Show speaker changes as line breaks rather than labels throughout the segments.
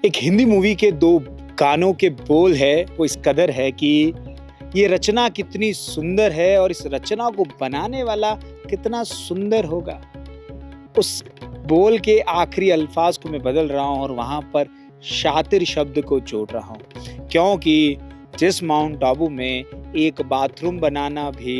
एक हिंदी मूवी के 2 गानों के बोल है, वो इस कदर है कि ये रचना कितनी सुंदर है और इस रचना को बनाने वाला कितना सुंदर होगा। उस बोल के आखिरी अल्फाज को मैं बदल रहा हूँ और वहाँ पर शातिर शब्द को जोड़ रहा हूँ। क्योंकि जिस माउंट आबू में एक बाथरूम बनाना भी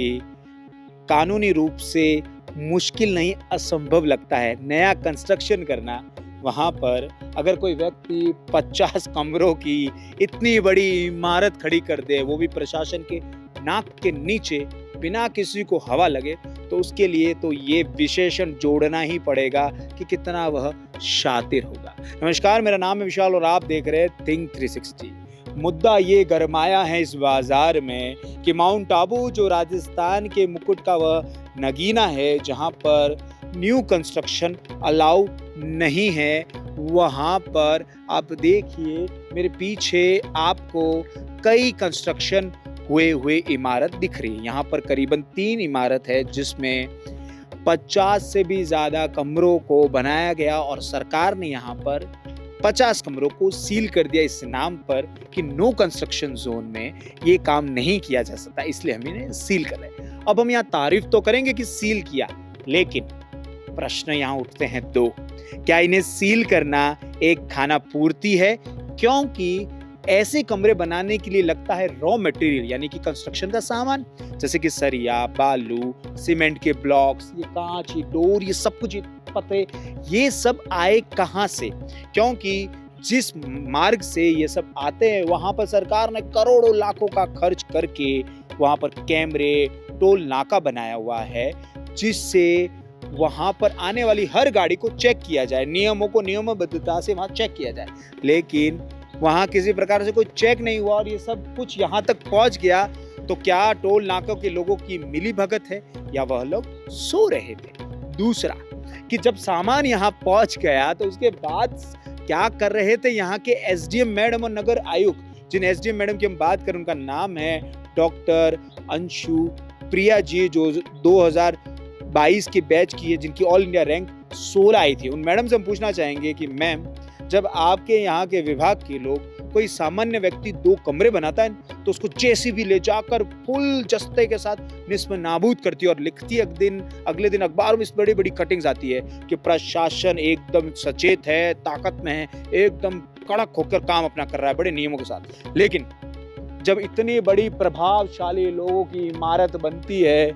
कानूनी रूप से मुश्किल नहीं, असंभव लगता है। नया कंस्ट्रक्शन करना, वहाँ पर अगर कोई व्यक्ति 50 कमरों की इतनी बड़ी इमारत खड़ी कर दे, वो भी प्रशासन के नाक के नीचे, बिना किसी को हवा लगे, तो उसके लिए तो ये विशेषण जोड़ना ही पड़ेगा कि कितना वह शातिर होगा। नमस्कार, मेरा नाम है विशाल और आप देख रहे हैं थिंक 360। मुद्दा ये गरमाया है इस बाजार में कि माउंट आबू जो राजस्थान के मुकुट का वह नगीना है, जहाँ पर न्यू कंस्ट्रक्शन अलाउ नहीं है, वहाँ पर आप देखिए मेरे पीछे आपको कई कंस्ट्रक्शन हुए इमारत दिख रही है। यहाँ पर करीबन 3 इमारत है जिसमें 50 से भी ज़्यादा कमरों को बनाया गया और सरकार ने यहाँ पर 50 कमरों को सील कर दिया इस नाम पर कि नो कंस्ट्रक्शन जोन में ये काम नहीं किया जा सकता, इसलिए हम इन्हें सील कर रहे हैं। अब हम यहाँ तारीफ तो करेंगे कि सील किया, लेकिन प्रश्न यहाँ उठते हैं 2। क्या इन्हें सील करना एक खाना पूर्ति है? क्योंकि ऐसे कमरे बनाने के लिए लगता है रॉ मटेरियल, यानी कि कंस्ट्रक्शन का सामान, जैसे कि सरिया, बालू, सीमेंट के ब्लॉक्स, ये कांच, ये डोर, ये सब कुछ, पते, ये सब आए कहाँ से? क्योंकि जिस मार्ग से ये सब आते हैं, वहां पर सरकार ने करोड़ों लाखों का खर्च करके वहां पर कैमरे, टोल नाका बनाया हुआ है, जिससे वहां पर आने वाली हर गाड़ी को चेक किया जाए, नियमों को नियमबद्धता से वहां चेक किया जाए। लेकिन वहां किसी प्रकार से कोई चेक नहीं हुआ और ये सब कुछ यहाँ तक पहुंच गया, तो क्या टोल नाकों के लोगों की मिली भगत है या वह लोग सो रहे थे? दूसरा कि जब सामान यहाँ पहुंच गया तो उसके बाद क्या कर रहे थे यहाँ के एसडीएम मैडम और नगर आयुक्त? जिन एसडीएम मैडम की हम बात करें, उनका नाम है डॉक्टर अंशु प्रिया जी, जो 2022 के बैच की है, जिनकी ऑल इंडिया रैंक 16 आई थी। उन मैडम से हम पूछना चाहेंगे कि मैम, जब आपके यहाँ के विभाग के लोग, कोई सामान्य व्यक्ति 2 कमरे बनाता है तो उसको जेसीबी ले जाकर फुल जस्ते के साथ निस्म नाबूद करती है और लिखती है, अगले दिन अखबारों में इस बड़ी बड़ी कटिंग्स आती है कि प्रशासन एकदम सचेत है, ताकत में है, एकदम कड़क होकर काम अपना कर रहा है बड़े नियमों के साथ। लेकिन जब इतनी बड़ी प्रभावशाली लोगों की इमारत बनती है,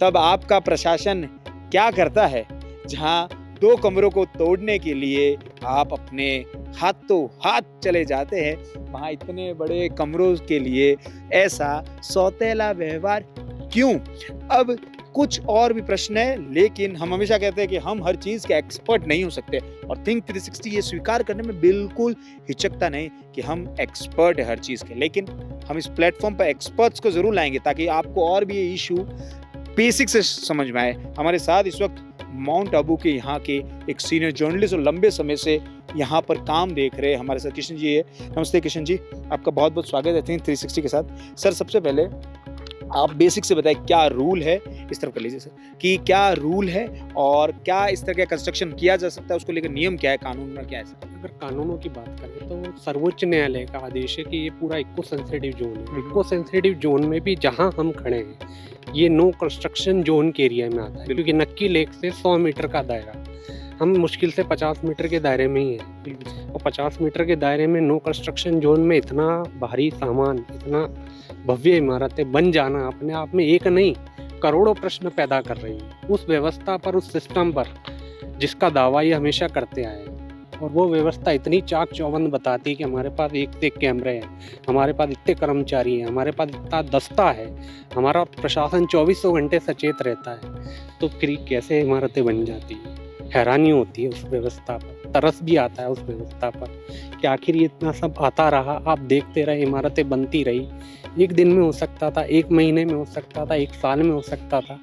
तब आपका प्रशासन क्या करता है? जहां 2 कमरों को तोड़ने के लिए आप अपने हाथों हाथ चले जाते हैं, वहां इतने बड़े कमरों के लिए ऐसा सौतेला व्यवहार क्यों? अब कुछ और भी प्रश्न है, लेकिन हम हमेशा कहते हैं कि हम हर चीज के एक्सपर्ट नहीं हो सकते, और थिंक 360 ये स्वीकार करने में बिल्कुल हिचकता नहीं कि हम एक्सपर्ट है हर चीज के। लेकिन हम इस प्लेटफॉर्म पर एक्सपर्ट्स को जरूर लाएंगे ताकि आपको और भी ये इशू बेसिक से समझ में आए। हमारे साथ इस वक्त माउंट आबू के यहाँ के एक सीनियर जर्नलिस्ट और लंबे समय से यहाँ पर काम देख रहे हैं, हमारे साथ किशन जी है। नमस्ते किशन जी, आपका बहुत बहुत स्वागत है थिंक 360 के साथ। सर, सबसे पहले आप बेसिक से बताएं क्या रूल है, इस तरफ कर लीजिए सर, कि क्या रूल है और क्या इस तरह का कंस्ट्रक्शन किया जा सकता है, उसको लेकर नियम क्या है, कानून में क्या है सर?
अगर कानूनों की बात करें तो सर्वोच्च न्यायालय का आदेश है कि ये पूरा इको सेंसिटिव जोन है। इको सेंसिटिव जोन में भी जहां हम खड़े हैं, ये नो कंस्ट्रक्शन जोन के एरिया में आता है, क्योंकि नक्की लेक से 100 मीटर का दायरा, हम मुश्किल से 50 मीटर के दायरे में ही है। और 50 मीटर के दायरे में नो कंस्ट्रक्शन जोन में इतना भारी सामान, इतना भव्य इमारतें बन जाना अपने आप में एक नहीं, करोड़ों प्रश्न पैदा कर रही है उस व्यवस्था पर, उस सिस्टम पर जिसका दावा ये हमेशा करते आए हैं। और वो व्यवस्था इतनी चाक चौबंद बताती है कि हमारे पास एक से एक कैमरे हैं, हमारे पास इतने कर्मचारी हैं, हमारे पास इतना दस्ता है, हमारा प्रशासन 2400 घंटे सचेत रहता है, तो फिर कैसे इमारतें बन जाती हैं? हैरानी होती है उस व्यवस्था पर, तरस भी आता है उस व्यवस्था पर कि आखिर ये इतना सब आता रहा, आप देखते रहे, इमारतें बनती रही। एक दिन में हो सकता था, 1 महीने में हो सकता था, 1 साल में हो सकता था,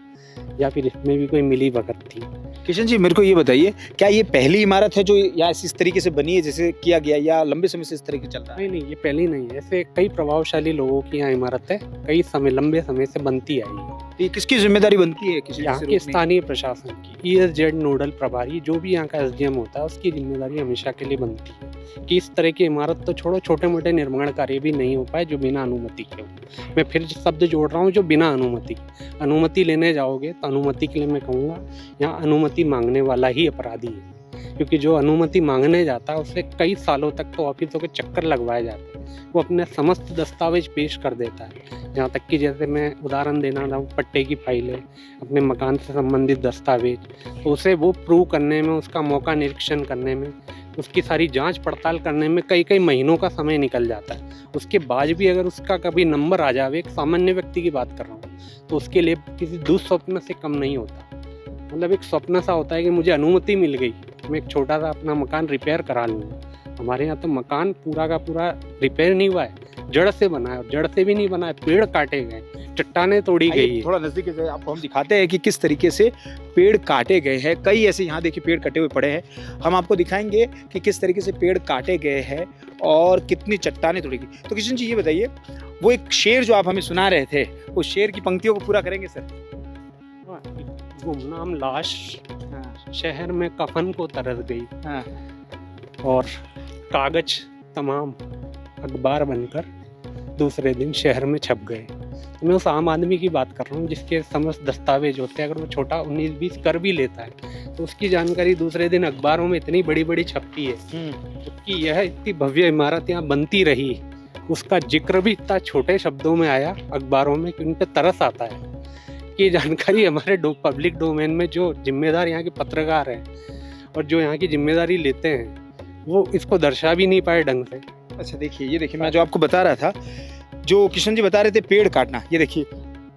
या फिर इसमें भी कोई मिली भगत थी।
किशन जी मेरे को ये बताइए, क्या ये पहली इमारत है जो यहाँ इस तरीके से बनी है जैसे किया गया, या लंबे समय से इस तरीके चल रहा है?
नहीं नहीं, ये पहली नहीं है। ऐसे कई प्रभावशाली लोगों की यहाँ इमारत है, कई समय लंबे समय से बनती आई है।
ये किसकी जिम्मेदारी बनती है किसी
यहाँ के स्थानीय प्रशासन की, ESZ नोडल प्रभारी जो भी यहाँ का SDM होता है, उसकी जिम्मेदारी हमेशा के लिए बनती है कि इस तरह की इमारत तो छोड़ो, छोटे मोटे निर्माण कार्य भी नहीं हो पाए जो बिना अनुमति के हो। मैं फिर शब्द जोड़ रहा हूँ, जो बिना अनुमति। अनुमति लेने जाओगे तो अनुमति के लिए मैं कहूँगा यहाँ अनुमति मांगने वाला ही अपराधी है, क्योंकि जो अनुमति मांगने जाता है उसे कई सालों तक तो ऑफिसों के चक्कर लगवाए जाते हैं। वो अपने समस्त दस्तावेज पेश कर देता है, यहाँ तक कि जैसे मैं उदाहरण देना चाहूँ, पट्टे की फाइलें, अपने मकान से संबंधित दस्तावेज, तो उसे वो प्रूव करने में, उसका मौका निरीक्षण करने में, उसकी सारी जांच पड़ताल करने में कई कई महीनों का समय निकल जाता है। उसके बाद भी अगर उसका कभी नंबर आ जावे, एक सामान्य व्यक्ति की बात कर रहा हूँ, तो उसके लिए किसी दुस्वप्न से कम नहीं होता। मतलब एक स्वप्न सा होता है कि मुझे अनुमति मिल गई, मैं एक छोटा सा अपना मकान रिपेयर करा लूँगा। हमारे यहाँ तो मकान पूरा का पूरा रिपेयर नहीं हुआ है, जड़ से बना है, और जड़ से भी नहीं बना है, पेड़ काटे गए, चट्टाने तोड़ी गई है।
थोड़ा नजदीक से आपको हम दिखाते हैं कि किस तरीके से पेड़ काटे गए हैं। कई ऐसे यहाँ देखिए पेड़ कटे हुए पड़े हैं, हम आपको दिखाएंगे कि किस तरीके से पेड़ काटे गए हैं और कितनी चट्टाने तोड़ी गई। तो किशन जी ये बताइए, वो एक शेर जो आप हमें सुना रहे थे, वो शेर की पंक्तियों को पूरा करेंगे सर?
गुमनाम लाश शहर में कफन को तरस गई,
हाँ।
और कागज तमाम अखबार बनकर दूसरे दिन शहर में छप गए। तो मैं उस आम आदमी की बात कर रहा हूँ जिसके समस्त दस्तावेज होते हैं। अगर वो छोटा 19-20 कर भी लेता है तो उसकी जानकारी दूसरे दिन अखबारों में इतनी बड़ी बड़ी छपती है, जबकि यह इतनी भव्य इमारत यहाँ बनती रही, उसका जिक्र भी इतना छोटे शब्दों में आया अखबारों में कि उन पर तरस आता है कि जानकारी हमारे पब्लिक डोमेन में जो जिम्मेदार यहाँ के पत्रकार हैं और जो यहाँ की जिम्मेदारी लेते हैं, वो इसको दर्शा भी नहीं पाए ढंग से।
अच्छा देखिए, ये देखिए मैं जो आपको बता रहा था, जो किशन जी बता रहे थे पेड़ काटना, ये देखिए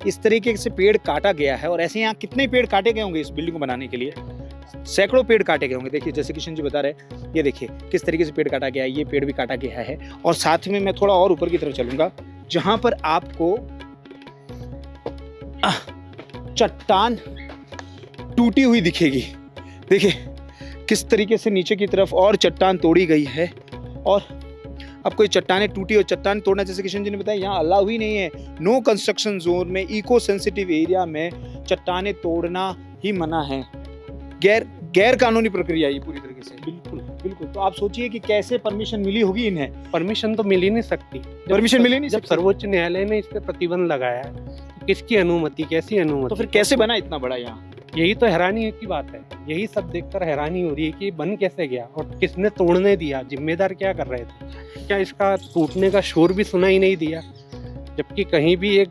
इस तरीके से पेड़ काटा गया है। और ऐसे यहाँ कितने पेड़ काटे गए होंगे इस बिल्डिंग को बनाने के लिए? सैकड़ों पेड़ काटे गए होंगे। देखिए जैसे किशन जी बता रहे, ये देखिए किस तरीके से पेड़ काटा गया है, ये पेड़ भी काटा गया है। और साथ में मैं थोड़ा और ऊपर की तरफ चलूंगा, जहां पर आपको चट्टान टूटी हुई दिखेगी। देखिए किस तरीके से नीचे की तरफ और चट्टान तोड़ी गई है, और आपको ये चट्टानें टूटी और चट्टान तोड़ना, जैसे किशन जी ने बताया, यहाँ अलाउ ही नहीं है। नो कंस्ट्रक्शन जोन में, इको सेंसिटिव एरिया में चट्टानें तोड़ना ही मना है। गैर कानूनी प्रक्रिया ये पूरी तरीके से।
बिल्कुल
बिल्कुल। तो आप सोचिए कि कैसे परमिशन मिली होगी इन्हें।
परमिशन तो मिल ही नहीं सकती,
परमिशन मिली नहीं
जब
सकती।
सर्वोच्च न्यायालय ने इस पर प्रतिबंध लगाया है, तो किसकी अनुमति, कैसी अनुमति?
तो फिर कैसे बना इतना बड़ा यहाँ?
यही तो हैरानी की बात है। यही सब देखकर हैरानी हो रही है कि बन कैसे गया और किसने तोड़ने दिया, जिम्मेदार क्या कर रहे थे? क्या इसका टूटने का शोर भी सुनाई नहीं दिया? जबकि कहीं भी एक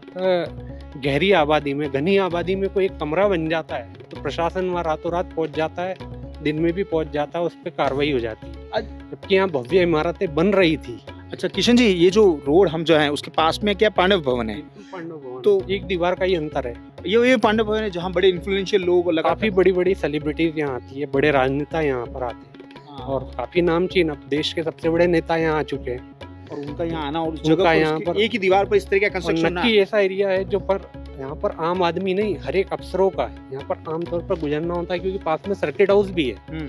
गहरी आबादी में, घनी आबादी में कोई एक कमरा बन जाता है तो प्रशासन वहाँ रातों रात पहुंच जाता है, दिन में भी पहुंच जाता है, उस पर कार्रवाई हो जाती है। जबकि यहाँ भव्य इमारतें बन रही थी।
अच्छा किशन जी, ये जो रोड हम जो है उसके पास में क्या पांडव भवन है?
पांडव भवन,
तो
एक दीवार का ही अंतर है।
ये पांडव भवन है जहाँ बड़े इन्फ्लुएंशियल लोग
काफी बड़ी बड़ी सेलिब्रिटीज यहाँ आती है, बड़े राजनेता यहाँ पर आते हैं, और काफी नामचीन अब देश के सबसे बड़े नेता यहाँ आ चुके हैं।
और उनका यहाँ आना और उस
उनका
जगह
यहाँ पर
एक ही दीवार पर इस तरह का कंस्ट्रक्शन ना।
नक्की ऐसा एरिया है जो पर यहाँ पर आम आदमी नहीं, हर एक अफसरों का यहाँ पर आमतौर पर गुजरना होता है, क्योंकि पास में सर्किट हाउस भी है।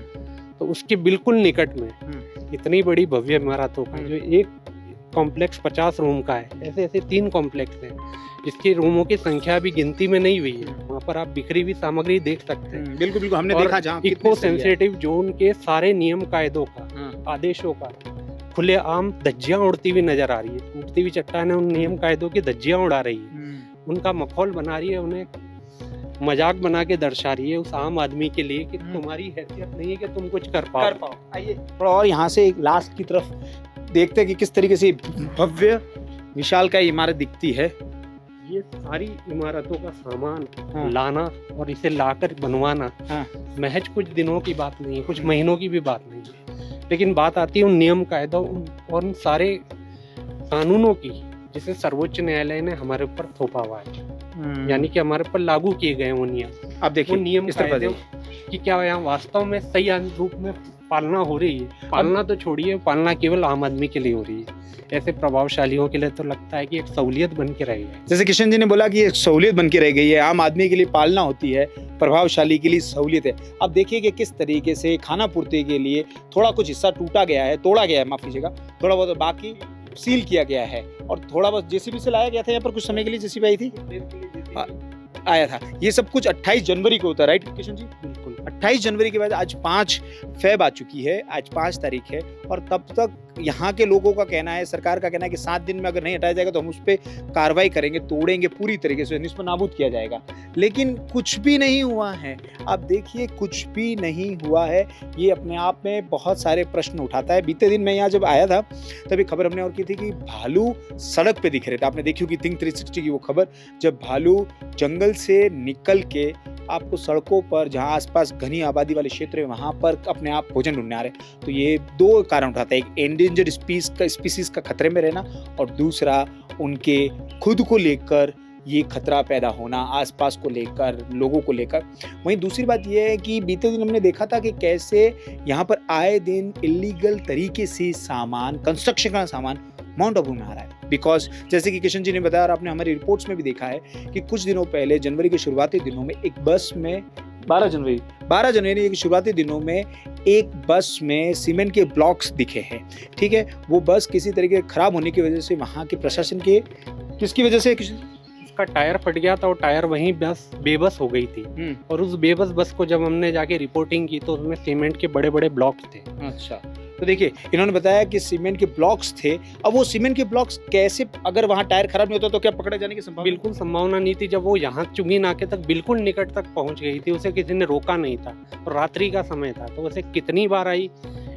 तो उसके बिल्कुल निकट में इतनी बड़ी भव्य इमारतों का, जो एक कॉम्प्लेक्स 50 रूम का है, ऐसे ऐसे 3 कॉम्प्लेक्स हैं जिसकी रूमों की संख्या भी गिनती में नहीं हुई है। वहाँ पर आप बिखरी हुई सामग्री देख सकते हैं।
बिल्कुल बिल्कुल, हमने देखा जहाँ
इको सेंसिटिव जोन के सारे नियम कायदों का, आदेशों का खुले आम धज्जियां उड़ती हुई नजर आ रही है। टूटती हुई चट्टानें उन नियम कायदों की धज्जियां उड़ा रही है, उनका मखौल बना रही है, उन्हें मजाक बना के दर्शा रही है उस आम आदमी के लिए कि तुम्हारी हैसियत नहीं है कि तुम कुछ कर पाओ।
आइए थोड़ा और यहाँ से एक लास्ट की तरफ देखते हैं कि किस तरीके से भव्य विशालकाय इमारत दिखती है।
ये सारी इमारतों का सामान लाना और इसे लाकर बनवाना महज कुछ दिनों की बात नहीं है, कुछ महीनों की भी बात नहीं है। लेकिन बात आती है उन नियम कायदों और उन सारे कानूनों की जिसे सर्वोच्च न्यायालय ने हमारे ऊपर थोपा हुआ है, यानी कि हमारे ऊपर लागू किए गए वो नियम।
आप देखिए
वो नियम
इस तरफ
कायदे कि क्या यहाँ वास्तव में सही रूप में पालना हो रही है। पालना तो छोड़िए, पालना केवल आम आदमी के लिए हो रही है। ऐसे प्रभावशालियों के लिए तो लगता है कि एक सहूलियत बन के रह गया है।
जैसे किशन जी ने बोला कि एक सहूलियत बन के रह गई है, आम आदमी के लिए पालना होती है, प्रभावशाली के लिए सहूलियत है। अब देखिए कि किस तरीके से खाना पूर्ति के लिए थोड़ा कुछ हिस्सा टूटा गया है, तोड़ा गया है, माफ कीजिएगा, थोड़ा बहुत, बाकी सील किया गया है और थोड़ा बहुत जेसीबी से लाया गया था यहाँ पर, कुछ समय के लिए जेसीबी आई थी, आया था। ये सब कुछ 28 जनवरी को होता है, राइट किशन जी?
बिल्कुल।
28 जनवरी के बाद आज 5 फेब आ चुकी है, आज 5 तारीख है और तब तक यहाँ के लोगों का कहना है, सरकार का कहना है कि 7 दिन में अगर नहीं हटाया जाएगा तो हम उस पर कार्रवाई करेंगे, तोड़ेंगे पूरी तरीके से, इसमें नाबूद किया जाएगा। लेकिन कुछ भी नहीं हुआ है। आप देखिए, कुछ भी नहीं हुआ है। ये अपने आप में बहुत सारे प्रश्न उठाता है। बीते दिन मैं यहाँ जब आया था तभी खबर हमने और की थी कि भालू सड़क पे दिख रहे थे। आपने देखी होगी थिंक 360 की वो खबर, जब भालू जंगल से निकल के आपको सड़कों पर, जहाँ आसपास घनी आबादी वाले क्षेत्र है, वहाँ पर अपने आप भोजन ढूंढने आ रहे हैं। तो ये 2 कारण उठाता है, एक एंडेंजर्ड स्पीसीज का खतरे में रहना और दूसरा उनके खुद को लेकर ये खतरा पैदा होना, आसपास को लेकर, लोगों को लेकर। वहीं दूसरी बात ये है कि बीते दिन हमने देखा था कि कैसे यहाँ पर आए दिन इलीगल तरीके से सामान, कंस्ट्रक्शन का सामान माउंट आबू में आ रहा है। बिकॉज जैसे कि किशन जी ने बताया और आपने हमारी रिपोर्ट्स में भी देखा है कि कुछ दिनों पहले, जनवरी के शुरुआती दिनों में एक बस में 12 जनवरी के शुरुआती दिनों में एक बस में सीमेंट के ब्लॉक्स दिखे हैं। ठीक है, वो बस किसी तरीके खराब होने की वजह से वहाँ के प्रशासन के, किसकी वजह से,
उसका टायर फट गया था और टायर वहीं बस बेबस हो गई थी। और उस बेबस बस को जब हमने जाके रिपोर्टिंग की तो उसमें सीमेंट के बड़े बड़े ब्लॉक्स थे।
अच्छा, तो देखिए इन्होंने बताया कि सीमेंट के ब्लॉक्स थे। अब वो सीमेंट के ब्लॉक्स कैसे, अगर वहाँ टायर खराब नहीं होता तो क्या पकड़े जाने की संभावना?
बिल्कुल संभावना नहीं थी। जब वो यहाँ चुंगी नाके तक बिल्कुल निकट तक पहुँच गई थी, उसे किसी ने रोका नहीं था और रात्रि का समय था, तो उसे कितनी बार आई,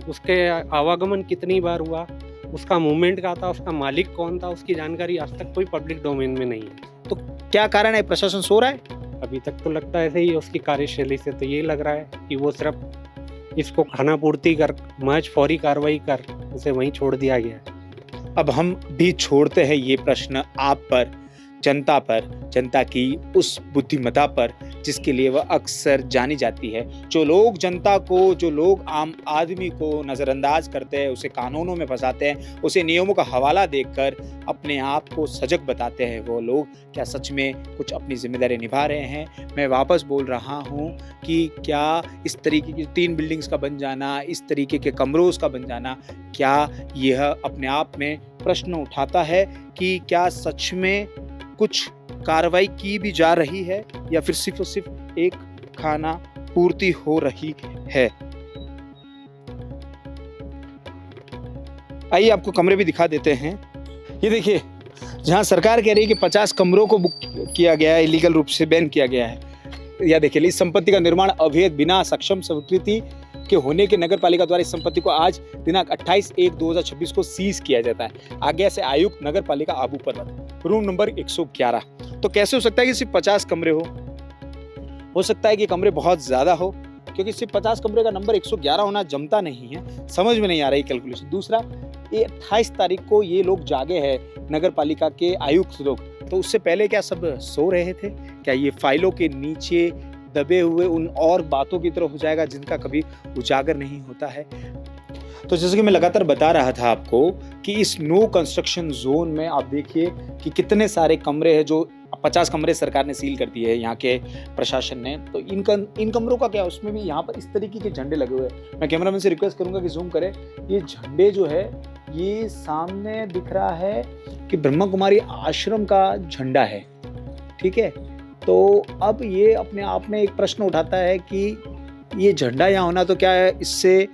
उसके आवागमन कितनी बार हुआ, उसका मूवमेंट क्या था, उसका मालिक कौन था, उसकी जानकारी आज तक कोई पब्लिक डोमेन में नहीं है।
तो क्या कारण है, प्रशासन सो रहा है?
अभी तक तो लगता है ऐसे ही। उसकी कार्यशैली से तो ये लग रहा है कि वो सिर्फ इसको खाना पूर्ति कर, महज फौरी कार्रवाई कर, उसे वहीं छोड़ दिया गया।
अब हम भी छोड़ते हैं ये प्रश्न आप पर, जनता पर, जनता की उस बुद्धिमत्ता पर जिसके लिए वह अक्सर जानी जाती है। जो लोग जनता को, जो लोग आम आदमी को नज़रअंदाज करते हैं, उसे कानूनों में फंसाते हैं, उसे नियमों का हवाला देकर अपने आप को सजग बताते हैं, वो लोग क्या सच में कुछ अपनी जिम्मेदारी निभा रहे हैं? मैं वापस बोल रहा हूँ कि क्या इस तरीके की 3 बिल्डिंग्स का बन जाना, इस तरीके के कमरों का बन जाना, क्या यह अपने आप में प्रश्न उठाता है कि क्या सच में कुछ कार्रवाई की भी जा रही है या फिर सिर्फ और सिर्फ एक खाना पूर्ति हो रही है? आइए आपको कमरे भी दिखा देते हैं। ये देखिए, जहां सरकार कह रही है कि 50 कमरों को बुक किया गया है, इलीगल रूप से बैन किया गया है। या देखिए, इस संपत्ति का निर्माण अवैध बिना सक्षम स्वीकृति के होने के नगर पालिका द्वारा इस संपत्ति को आज दिनांक 28/1/2026 को सीज किया जाता है। आज्ञा से आयुक्त नगर पालिका आबू पर्वत, रूम नंबर 111। तो कैसे हो सकता है कि सिर्फ 50 कमरे हो सकता है कि कमरे बहुत ज्यादा हो, क्योंकि सिर्फ 50 कमरे का नंबर 111 होना जमता नहीं है, समझ में नहीं आ रही कैलकुलेशन। दूसरा, ये 28 तारीख को ये लोग जागे हैं, नगर पालिका के आयुक्त लोग, तो उससे पहले क्या सब सो रहे थे? क्या ये फाइलों के नीचे दबे हुए उन और बातों की तरह हो जाएगा जिनका कभी उजागर नहीं होता है? तो जैसे कि मैं लगातार बता रहा था आपको कि इस नो कंस्ट्रक्शन जोन में आप देखिए कि कितने सारे कमरे हैं, जो 50 कमरे सरकार ने सील कर दिए हैं यहाँ के प्रशासन ने। तो इन कमरों का क्या, उसमें भी यहाँ पर इस तरीके के झंडे लगे हुए हैं। मैं कैमरामैन से रिक्वेस्ट करूंगा कि जूम करे। ये झंडे जो है, ये सामने दिख रहा है कि ब्रह्मा कुमारी आश्रम का झंडा है। ठीक है, तो अब ये अपने आप में एक प्रश्न उठाता है कि ये झंडा यहाँ होना, तो क्या इससे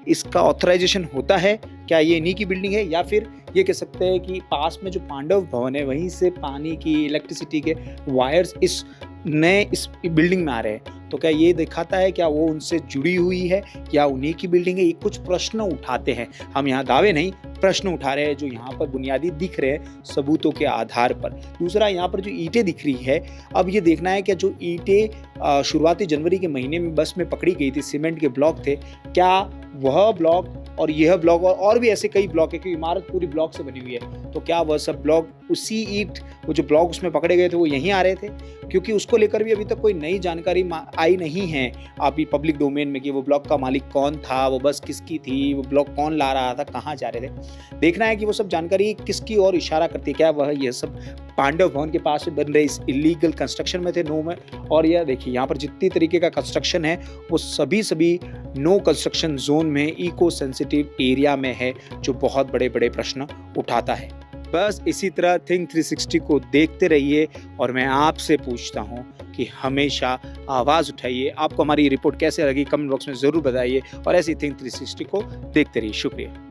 इसका ऑथराइजेशन होता है? क्या ये इन्हीं की बिल्डिंग है, या फिर ये कह सकते हैं कि पास में जो पांडव भवन है वहीं से पानी की, इलेक्ट्रिसिटी के वायर्स इस बिल्डिंग में आ रहे हैं? तो क्या ये दिखाता है क्या वो उनसे जुड़ी हुई है या उन्हीं की बिल्डिंग है? ये कुछ प्रश्न उठाते हैं हम, यहाँ दावे नहीं, प्रश्न उठा रहे हैं जो यहाँ पर बुनियादी दिख रहे हैं सबूतों के आधार पर। दूसरा, यहाँ पर जो ईंटें दिख रही है, अब ये देखना है कि जो ईंटें शुरुआती जनवरी के महीने में बस में पकड़ी गई थी, सीमेंट के ब्लॉक थे, क्या वह ब्लॉक और यह ब्लॉक और भी ऐसे कई ब्लॉक है, क्योंकि इमारत पूरी ब्लॉक से बनी हुई है, तो क्या वह सब ब्लॉक उसी ईंट, वो जो ब्लॉक उसमें पकड़े गए थे वो यहीं आ रहे थे? क्योंकि उसको लेकर भी अभी तक कोई नई जानकारी आई नहीं है अभी पब्लिक डोमेन में कि वो ब्लॉक का मालिक कौन था, वो बस किसकी थी, वो ब्लॉक कौन ला रहा था, कहाँ जा रहे थे। देखना है कि वो सब जानकारी किसकी ओर इशारा करती है। क्या वह ये सब पांडव भवन के पास बन रहे इस इलीगल कंस्ट्रक्शन में थे, नो में? और यह देखिए यहाँ पर जितनी तरीके का कंस्ट्रक्शन है वो सभी नो कंस्ट्रक्शन जोन में, इको सेंसिटिव एरिया में है, जो बहुत बड़े बड़े प्रश्न उठाता है। बस इसी तरह थिंक 360 को देखते रहिए और मैं आपसे पूछता हूँ कि हमेशा आवाज़ उठाइए। आपको हमारी रिपोर्ट कैसे लगी कमेंट बॉक्स में ज़रूर बताइए और ऐसी थिंक 360 को देखते रहिए। शुक्रिया।